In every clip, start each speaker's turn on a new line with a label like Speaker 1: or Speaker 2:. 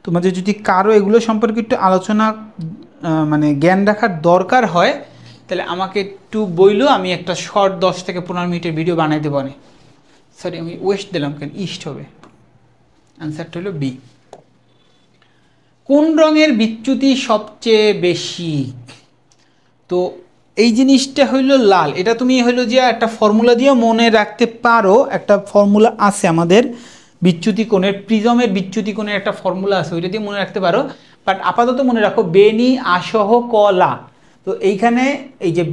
Speaker 1: তোমাদের যদি কারো এগুলো সম্পর্কে একটু আলোচনা মানে জ্ঞান রাখার দরকার হয় তাহলে আমাকে একটু বইলো, আমি একটা শর্ট 10 থেকে 15 মিনিটের ভিডিও বানাই দেবো। সরি আমি ওয়েস্ট দিলাম কেন, ইস্ট হবে। অ্যান্সারটা হলো বি। কোন রঙের বিচ্যুতি সবচেয়ে বেশি? তো এই জিনিসটা হইল লাল। এটা তুমি হইলো যে একটা ফর্মুলা দিয়ে মনে রাখতে পারো, একটা ফর্মুলা আছে আমাদের বিচ্যুতি কোণের, প্রিজমের বিচ্যুতি কোণের একটা ফর্মুলা আছে, ওইটা দিয়ে মনে রাখতে পারো। বাট আপাতত মনে রাখো বেনি আসহ কলা। তো এইখানে এই যে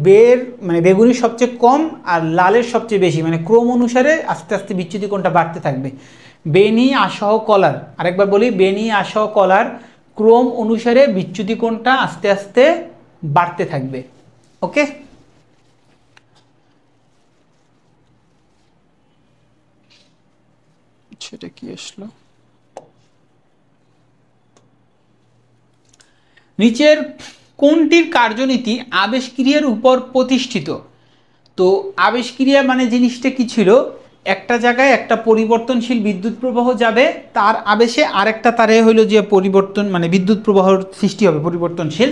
Speaker 1: বের মানে বেগুনি সবচেয়ে কম আর লালের সবচেয়ে বেশি, মানে ক্রম অনুসারে আস্তে আস্তে বিচ্যুতি কোণটা বাড়তে থাকবে। বেনি আসহ কলার, আরেকবার বলি, বেনি আসহ কলার ক্রম অনুসারে বিচ্যুতি কোণটা আস্তে আস্তে বাড়তে থাকবে। ওকে, সেটা কি আসলো? নিচের কোনটির কার্যনীতি আবেশক্রিয়ার উপর প্রতিষ্ঠিত? তো আবেশক্রিয়া মানে জিনিসটা কি ছিল? একটা জায়গায় একটা পরিবর্তনশীল বিদ্যুৎ প্রবাহ যাবে, তার আবেশে আরেকটা তারে হইলো যে পরিবর্তন মানে বিদ্যুৎ প্রবাহর সৃষ্টি হবে পরিবর্তনশীল।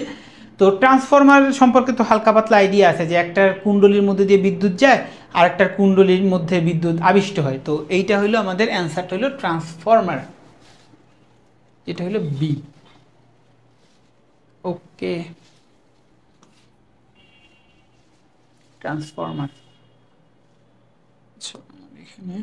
Speaker 1: তো ট্রান্সফরমার সম্পর্কে তো হালকা পাতলা আইডিয়া আছে যে একটা কুণ্ডলীর মধ্যে দিয়ে বিদ্যুৎ যায় আর একটা কুণ্ডলীর মধ্যে বিদ্যুৎ আবিষ্ট হয়। তো এইটা হইলো আমাদের অ্যান্সারটা হইলো ট্রান্সফরমার, এটা হইলো বি। ওকে, ট্রান্সফরমার। আচ্ছা এখানে